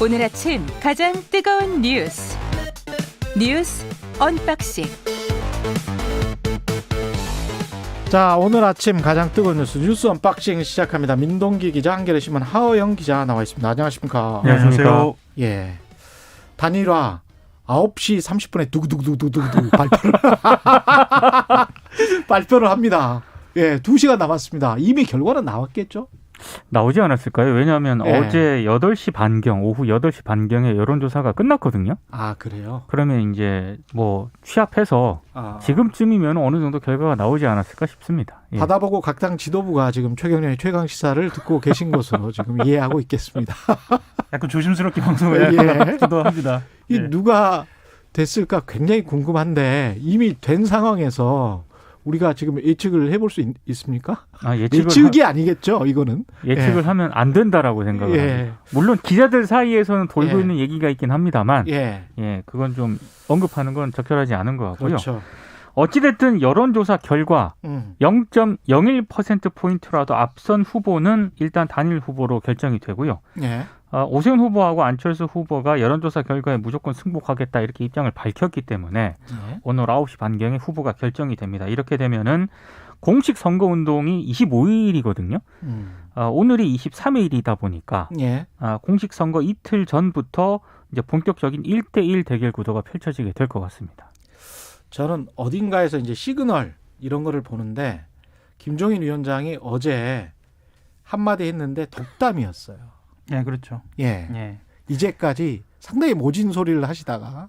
오늘 아침 가장 뜨거운 뉴스 언박싱. 자, 오늘 아침 가장 뜨거운 뉴스 언박싱 시작합니다. 민동기 기자, 한겨레신문 하어영 기자 나와 있습니다. 안녕하십니까? 네, 안녕하세요. 예, 단일화 9시 30분에 두구두구두구두구 발표를 합니다. 예, 2시간 남았습니다. 이미 결과는 나왔겠죠? 나오지 않았을까요? 왜냐하면 예. 어제 8시 반경, 오후 8시 반경에 여론조사가 끝났거든요. 아, 그래요? 그러면 이제 뭐 취합해서 지금쯤이면 어느 정도 결과가 나오지 않았을까 싶습니다. 예. 받아보고 각 당 지도부가 지금 최경련의 최강 시사를 듣고 계신 것으로 지금 이해하고 있겠습니다. 약간 조심스럽게 방송을 예. 기도합니다. 이 누가 됐을까 굉장히 궁금한데 이미 된 상황에서 우리가 지금 예측을 해볼 수 있습니까? 예측이 아니겠죠, 이거는. 예측을 하면 안 된다라고 생각을 합니다. 물론 기자들 사이에서는 돌고 있는 얘기가 있긴 합니다만, 그건 좀 언급하는 건 적절하지 않은 것 같고요. 그렇죠. 어찌됐든 여론조사 결과 0.01%포인트라도 앞선 후보는 일단 단일 후보로 결정이 되고요. 오세훈 후보하고 안철수 후보가 여론조사 결과에 무조건 승복하겠다 이렇게 입장을 밝혔기 때문에 오늘 9시 반경에 후보가 결정이 됩니다. 이렇게 되면은 공식 선거운동이 25일이거든요. 오늘이 23일이다 보니까 공식 선거 이틀 전부터 이제 본격적인 1대1 대결 구도가 펼쳐지게 될 것 같습니다. 저는 어딘가에서 이제 시그널 이런 거를 보는데 김종인 위원장이 어제 한마디 했는데 덕담이었어요. 네, 그렇죠. 예. 이제까지 상당히 모진 소리를 하시다가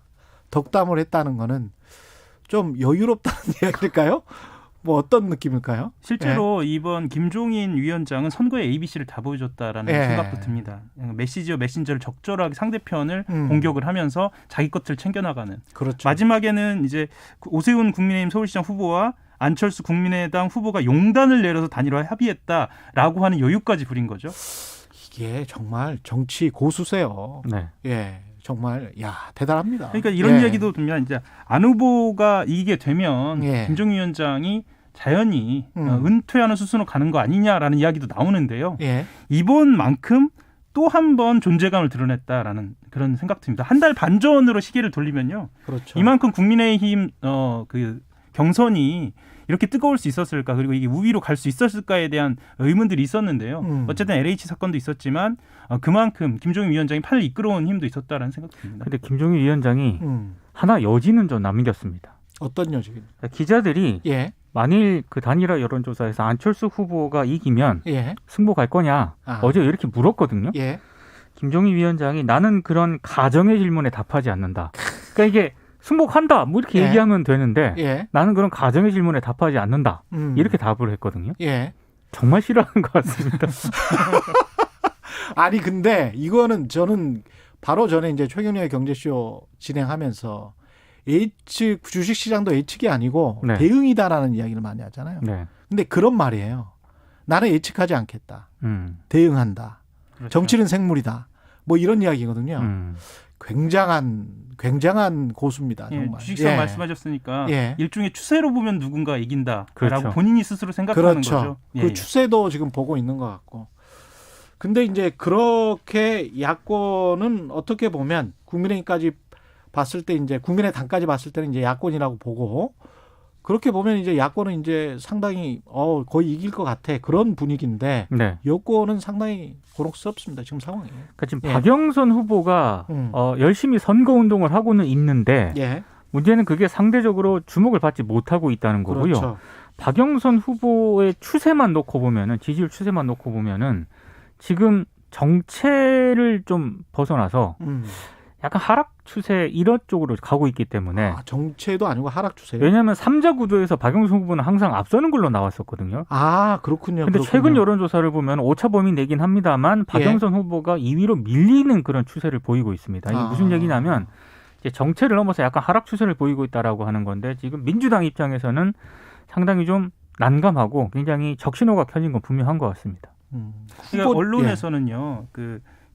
덕담을 했다는 거는 좀 여유롭다는 이야기일까요? 뭐 어떤 느낌일까요? 실제로 이번 김종인 위원장은 선거에 ABC를 다 보여줬다라는 생각도 듭니다. 메시지와 메신저를 적절하게 상대편을 공격을 하면서 자기 것을 챙겨나가는. 그렇죠. 마지막에는 이제 오세훈 국민의힘 서울시장 후보와 안철수 국민의당 후보가 용단을 내려서 단일화 합의했다라고 하는 여유까지 부린 거죠. 이게 정말 정치 고수세요. 네. 예, 정말 대단합니다. 그러니까 이런 이야기도 들면 이제 안 후보가 이기게 되면 김종인 위원장이 자연히 은퇴하는 수순으로 가는 거 아니냐라는 이야기도 나오는데요. 이번만큼 또 한 번 존재감을 드러냈다라는 그런 생각입니다. 한 달 반 전으로 시계를 돌리면요. 그렇죠. 이만큼 국민의힘 그 경선이 이렇게 뜨거울 수 있었을까, 그리고 이게 우위로 갈 수 있었을까에 대한 의문들이 있었는데요. 어쨌든 LH 사건도 있었지만 그만큼 김종인 위원장이 판을 이끌어온 힘도 있었다라는 생각이 듭니다. 근데 김종인 위원장이 하나 여지는 좀 남겼습니다. 어떤 여지입니까? 기자들이 만일 그 단일화 여론조사에서 안철수 후보가 이기면 승복할 거냐 어제 이렇게 물었거든요. 김종인 위원장이 나는 그런 가정의 질문에 답하지 않는다. 그러니까 이게 승복한다 뭐 이렇게 얘기하면 되는데 나는 그런 가정의 질문에 답하지 않는다 이렇게 답을 했거든요. 정말 싫어하는 것 같습니다. 아니 근데 이거는 저는 바로 전에 이제 최경련의 경제쇼 진행하면서 예측, 주식시장도 예측이 아니고 대응이다라는 이야기를 많이 하잖아요. 근데 그런 말이에요. 나는 예측하지 않겠다. 대응한다. 그렇죠. 정치는 생물이다. 뭐 이런 이야기거든요. 굉장한 고수입니다. 정말. 주식시장 말씀하셨으니까 일종의 추세로 보면 누군가 이긴다라고 그렇죠. 본인이 스스로 생각하는 거죠. 그 추세도 지금 보고 있는 것 같고. 근데 이제 그렇게 야권은 어떻게 보면 국민의힘까지 봤을 때 이제 국민의당까지 봤을 때는 이제 야권이라고 보고 그렇게 보면 이제 야권은 이제 상당히 거의 이길 것 같아 그런 분위기인데 여권은 상당히 곤혹스럽습니다 지금 상황이. 그러니까 지금 박영선 후보가 열심히 선거 운동을 하고는 있는데 문제는 그게 상대적으로 주목을 받지 못하고 있다는 거고요. 그렇죠. 박영선 후보의 추세만 놓고 보면은 지지율 추세만 놓고 보면은 지금 정체를 좀 벗어나서 약간 하락 추세 이런 쪽으로 가고 있기 때문에 정체도 아니고 하락 추세. 왜냐하면 3자 구도에서 박영선 후보는 항상 앞서는 걸로 나왔었거든요. 그렇군요. 근데 최근 여론조사를 보면 오차 범위 내긴 합니다만 박영선 후보가 2위로 밀리는 그런 추세를 보이고 있습니다. 이게 무슨 얘기냐면 이제 정체를 넘어서 약간 하락 추세를 보이고 있다라고 하는 건데 지금 민주당 입장에서는 상당히 좀 난감하고 굉장히 적신호가 켜진 건 분명한 것 같습니다. 그러니까 언론에서는요,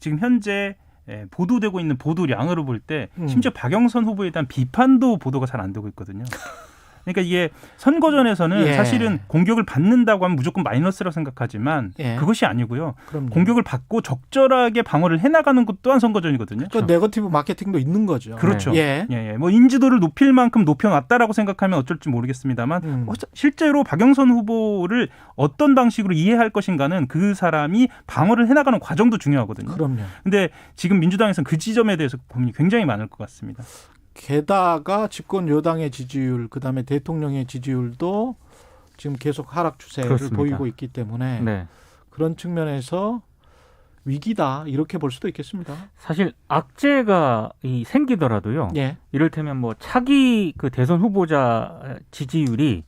지금 현재 보도되고 있는 보도량으로 볼 때 심지어 박영선 후보에 대한 비판도 보도가 잘 안 되고 있거든요. 그러니까 이게 선거전에서는 사실은 공격을 받는다고 하면 무조건 마이너스라고 생각하지만 그것이 아니고요. 그럼요. 공격을 받고 적절하게 방어를 해나가는 것 또한 선거전이거든요. 또 네거티브 마케팅도 있는 거죠. 그렇죠. 뭐 인지도를 높일 만큼 높여놨다라고 생각하면 어쩔지 모르겠습니다만 실제로 박영선 후보를 어떤 방식으로 이해할 것인가는 그 사람이 방어를 해나가는 과정도 중요하거든요. 그럼요. 근데 지금 민주당에서는 그 지점에 대해서 고민이 굉장히 많을 것 같습니다. 게다가 집권 여당의 지지율, 그다음에 대통령의 지지율도 지금 계속 하락 추세를 그렇습니다. 보이고 있기 때문에 그런 측면에서 위기다 이렇게 볼 수도 있겠습니다. 사실 악재가 생기더라도요. 이를테면 뭐 차기 그 대선 후보자 지지율이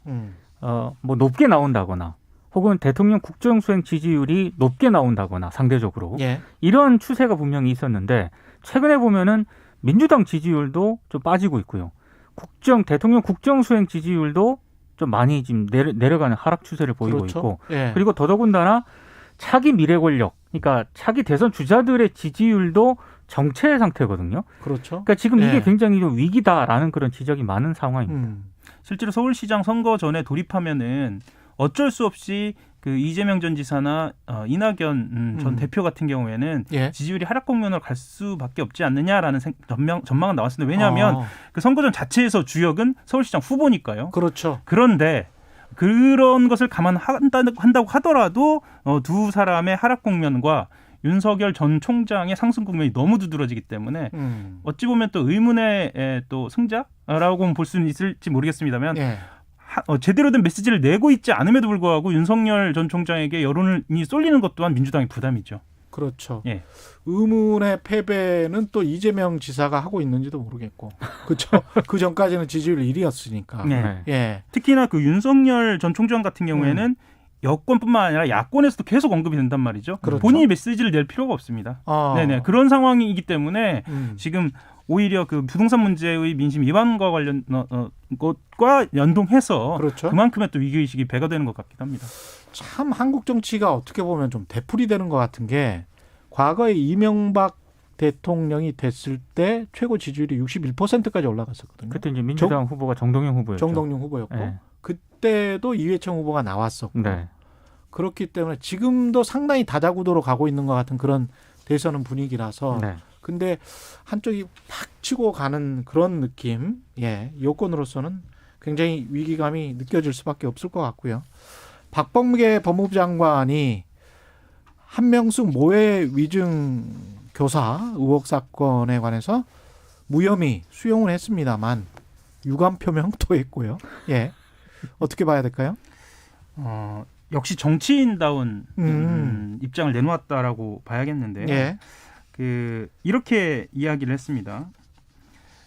뭐 높게 나온다거나 혹은 대통령 국정수행 지지율이 높게 나온다거나 상대적으로 이런 추세가 분명히 있었는데 최근에 보면은 민주당 지지율도 좀 빠지고 있고요. 대통령 국정수행 지지율도 좀 많이 지금 내려가는 하락 추세를 보이고 있고 그리고 더더군다나 차기 미래 권력, 그러니까 차기 대선 주자들의 지지율도 정체 상태거든요. 그렇죠. 그러니까 지금 이게 굉장히 좀 위기다라는 그런 지적이 많은 상황입니다. 실제로 서울시장 선거 전에 돌입하면은 어쩔 수 없이 그 이재명 전 지사나 이낙연 전 대표 같은 경우에는 지지율이 하락 국면으로 갈 수밖에 없지 않느냐라는 전망은 나왔습니다. 왜냐하면 그 선거전 자체에서 주역은 서울시장 후보니까요. 그렇죠. 그런데 그런 것을 감안한다고 하더라도 두 사람의 하락 국면과 윤석열 전 총장의 상승 국면이 너무 두드러지기 때문에 어찌 보면 또 의문의 또 승자라고 볼 수는 있을지 모르겠습니다만 제대로 된 메시지를 내고 있지 않음에도 불구하고 윤석열 전 총장에게 여론이 쏠리는 것 또한 민주당의 부담이죠. 그렇죠. 의문의 패배는 또 이재명 지사가 하고 있는지도 모르겠고, 그렇죠. 그 전까지는 지지율 1위였으니까. 특히나 그 윤석열 전 총장 같은 경우에는 여권뿐만 아니라 야권에서도 계속 언급이 된단 말이죠. 그렇죠. 본인이 메시지를 낼 필요가 없습니다. 그런 상황이기 때문에 지금 오히려 그 부동산 문제의 민심 위반과 관련 것과 연동해서 그만큼의 또 위기의식이 배가 되는 것 같기도 합니다. 참 한국 정치가 어떻게 보면 좀 되풀이 되는 것 같은 게 과거에 이명박 대통령이 됐을 때 최고 지지율이 61%까지 올라갔었거든요. 그때 이제 민주당 후보가 정동영 후보였고 그때도 이회창 후보가 나왔었고 그렇기 때문에 지금도 상당히 다자구도로 가고 있는 것 같은 그런 대선 분위기라서 근데 한쪽이 팍 치고 가는 그런 느낌, 여권으로서는 굉장히 위기감이 느껴질 수밖에 없을 것 같고요. 박범계 법무부 장관이 한명숙 모해 위증 교사 의혹 사건에 관해서 무혐의 수용을 했습니다만 유감 표명도 했고요. 어떻게 봐야 될까요? 역시 정치인다운 입장을 내놓았다라고 봐야겠는데요. 이렇게 이야기를 했습니다.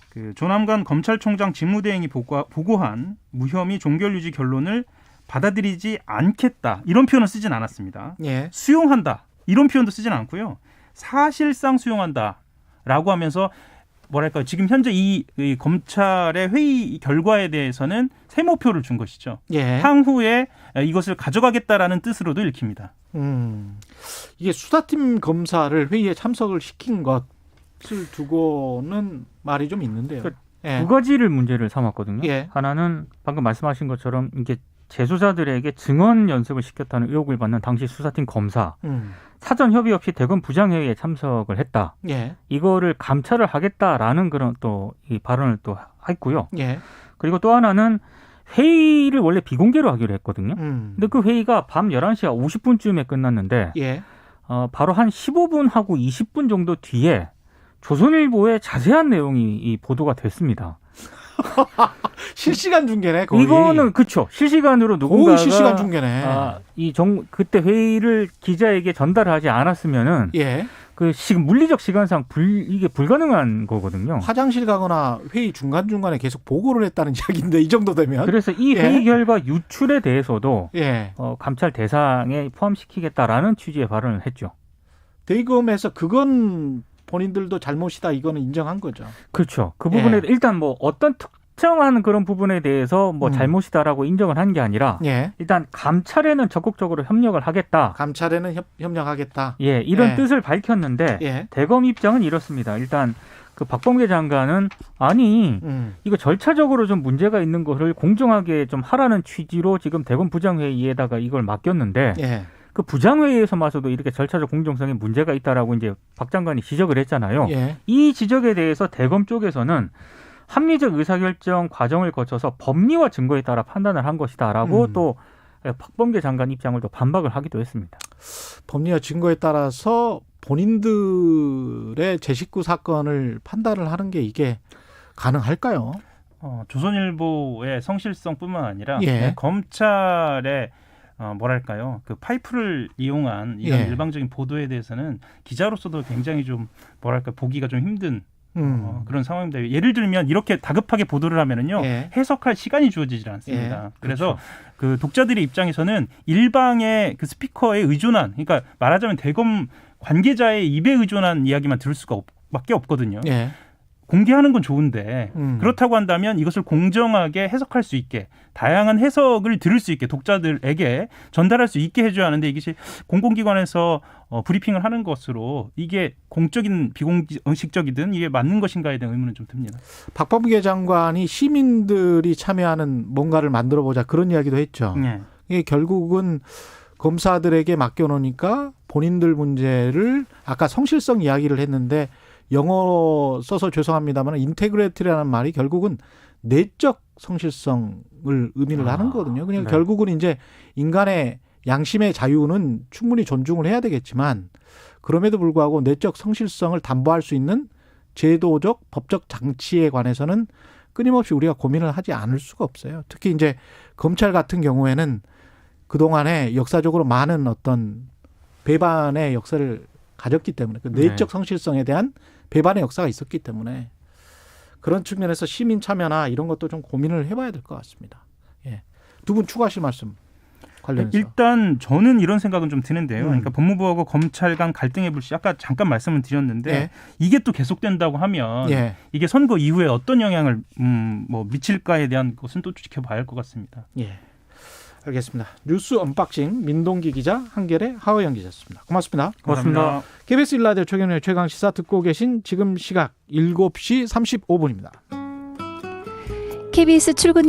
그 조남관 검찰총장 직무대행이 보고한 무혐의 종결유지 결론을 받아들이지 않겠다 이런 표현을 쓰진 않았습니다. 수용한다 이런 표현도 쓰진 않고요. 사실상 수용한다라고 하면서 뭐랄까요, 지금 현재 이 검찰의 회의 결과에 대해서는 세모표를 준 것이죠. 향후에 이것을 가져가겠다라는 뜻으로도 읽힙니다. 이게 수사팀 검사를 회의에 참석을 시킨 것을 두고는 말이 좀 있는데요. 두 가지를 문제를 삼았거든요. 하나는 방금 말씀하신 것처럼 이게 재수자들에게 증언 연습을 시켰다는 의혹을 받는 당시 수사팀 검사 사전 협의 없이 대검 부장회의에 참석을 했다. 이거를 감찰을 하겠다라는 그런 또 이 발언을 또 했고요. 그리고 또 하나는 회의를 원래 비공개로 하기로 했거든요. 근데 그 회의가 밤 11시 50분쯤에 끝났는데 바로 한 15분 하고 20분 정도 뒤에 조선일보에 자세한 내용이 이 보도가 됐습니다. 실시간 중계네. 거의. 이거는 그렇죠. 실시간으로 누군가가 실시간 중계네. 그때 회의를 기자에게 전달하지 않았으면은 그 지금 물리적 시간상 이게 불가능한 거거든요. 화장실 가거나 회의 중간 중간에 계속 보고를 했다는 이야기인데 이 정도 되면. 그래서 이 회의 결과 유출에 대해서도 감찰 대상에 포함시키겠다라는 취지의 발언을 했죠. 대검에서 그건 본인들도 잘못이다 이거는 인정한 거죠. 그렇죠. 그 부분에 일단 뭐 어떤 특정한 그런 부분에 대해서 뭐 잘못이다라고 인정을 한 게 아니라 일단 감찰에는 적극적으로 협력을 하겠다. 감찰에는 협력하겠다. 이런 뜻을 밝혔는데 대검 입장은 이렇습니다. 일단 그 박범계 장관은 아니 이거 절차적으로 좀 문제가 있는 것을 공정하게 좀 하라는 취지로 지금 대검 부장회의에다가 이걸 맡겼는데 예. 그 부장회의에서마저도 이렇게 절차적 공정성에 문제가 있다라고 이제 박 장관이 지적을 했잖아요. 예. 이 지적에 대해서 대검 쪽에서는 합리적 의사결정 과정을 거쳐서 법리와 증거에 따라 판단을 한 것이다라고 또 박범계 장관 입장을 또 반박을 하기도 했습니다. 법리와 증거에 따라서 본인들의 제 식구 사건을 판단을 하는 게 이게 가능할까요? 조선일보의 성실성뿐만 아니라 예. 검찰의 뭐랄까요, 그 파이프를 이용한 이런 예. 일방적인 보도에 대해서는 기자로서도 굉장히 좀 뭐랄까 보기가 좀 힘든 그런 상황입니다. 예를 들면 이렇게 다급하게 보도를 하면은요, 예. 해석할 시간이 주어지질 않습니다. 예. 그래서 그 독자들의 입장에서는 일방의 그 스피커에 의존한, 그러니까 말하자면 대검 관계자의 입에 의존한 이야기만 들을 수가 밖에 없거든요. 예. 공개하는 건 좋은데 그렇다고 한다면 이것을 공정하게 해석할 수 있게, 다양한 해석을 들을 수 있게 독자들에게 전달할 수 있게 해줘야 하는데, 이것이 공공기관에서 브리핑을 하는 것으로 이게 공적인 비공식적이든 이게 맞는 것인가에 대한 의문은 좀 듭니다. 박범계 장관이 시민들이 참여하는 뭔가를 만들어보자 그런 이야기도 했죠. 네. 이게 결국은 검사들에게 맡겨놓으니까 본인들 문제를 아까 성실성 이야기를 했는데 영어 써서 죄송합니다만 인테그리티라는 말이 결국은 내적 성실성을 의미를 하는 거거든요. 그냥 네. 결국은 이제 인간의 양심의 자유는 충분히 존중을 해야 되겠지만 그럼에도 불구하고 내적 성실성을 담보할 수 있는 제도적 법적 장치에 관해서는 끊임없이 우리가 고민을 하지 않을 수가 없어요. 특히 이제 검찰 같은 경우에는 그동안에 역사적으로 많은 어떤 배반의 역사를 가졌기 때문에 그 내적 성실성에 대한 배반의 역사가 있었기 때문에 그런 측면에서 시민 참여나 이런 것도 좀 고민을 해봐야 될 것 같습니다. 예. 두 분 추가하실 말씀 관련해서. 일단 저는 이런 생각은 좀 드는데요. 그러니까 법무부하고 검찰 간 갈등의 불씨 아까 잠깐 말씀을 드렸는데 예. 이게 또 계속된다고 하면 예. 이게 선거 이후에 어떤 영향을 미칠까에 대한 것은 또 지켜봐야 할 것 같습니다. 예. 알겠습니다. 뉴스 언박싱 민동기 기자, 한결의 하호영 기자였습니다. 고맙습니다. 고맙습니다. KBS 1라디오 최경영의 최강시사 듣고 계신 지금 시각 7시 35분입니다. KBS 출근